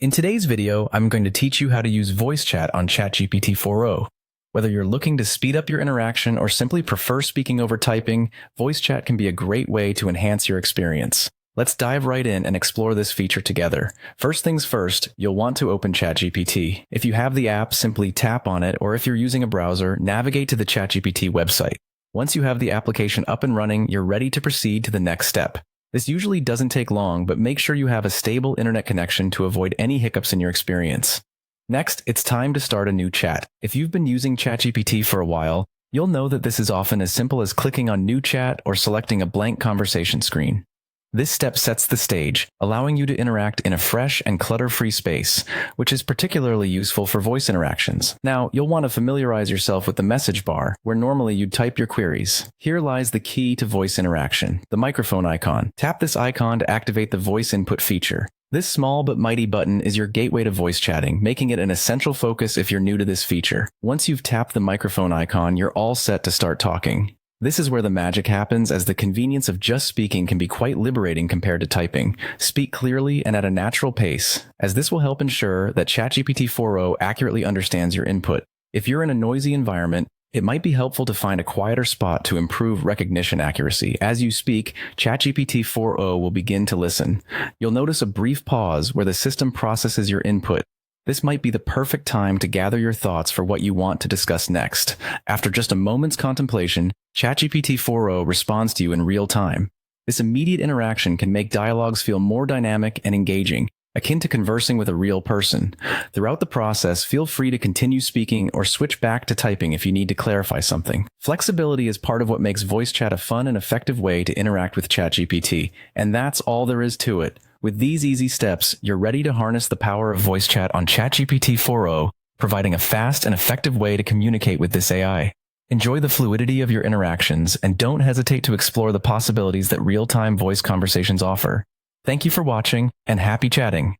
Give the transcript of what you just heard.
In today's video, I'm going to teach you how to use voice chat on Chatgpt-4o. Whether you're looking to speed up your interaction or simply prefer speaking over typing, voice chat can be a great way to enhance your experience. Let's dive right in and explore this feature together. First things first, you'll want to open ChatGPT. If you have the app, simply tap on it, or if you're using a browser, navigate to the ChatGPT website. Once you have the application up and running, you're ready to proceed to the next step. This usually doesn't take long, but make sure you have a stable internet connection to avoid any hiccups in your experience. Next, it's time to start a new chat. If you've been using ChatGPT for a while, you'll know that this is often as simple as clicking on New Chat or selecting a blank conversation screen. This step sets the stage, allowing you to interact in a fresh and clutter-free space, which is particularly useful for voice interactions. Now, you'll want to familiarize yourself with the message bar, where normally you'd type your queries. Here lies the key to voice interaction, the microphone icon. Tap this icon to activate the voice input feature. This small but mighty button is your gateway to voice chatting, making it an essential focus if you're new to this feature. Once you've tapped the microphone icon, you're all set to start talking. This is where the magic happens, as the convenience of just speaking can be quite liberating compared to typing. Speak clearly and at a natural pace, as this will help ensure that Chatgpt-4o accurately understands your input. If you're in a noisy environment, it might be helpful to find a quieter spot to improve recognition accuracy. As you speak, Chatgpt-4o will begin to listen. You'll notice a brief pause where the system processes your input. This might be the perfect time to gather your thoughts for what you want to discuss next. After just a moment's contemplation, Chatgpt-4o responds to you in real time. This immediate interaction can make dialogues feel more dynamic and engaging, akin to conversing with a real person. Throughout the process, feel free to continue speaking or switch back to typing if you need to clarify something. Flexibility is part of what makes voice chat a fun and effective way to interact with ChatGPT, and that's all there is to it. With these easy steps, you're ready to harness the power of voice chat on Chatgpt-4o, providing a fast and effective way to communicate with this AI. Enjoy the fluidity of your interactions and don't hesitate to explore the possibilities that real-time voice conversations offer. Thank you for watching and happy chatting.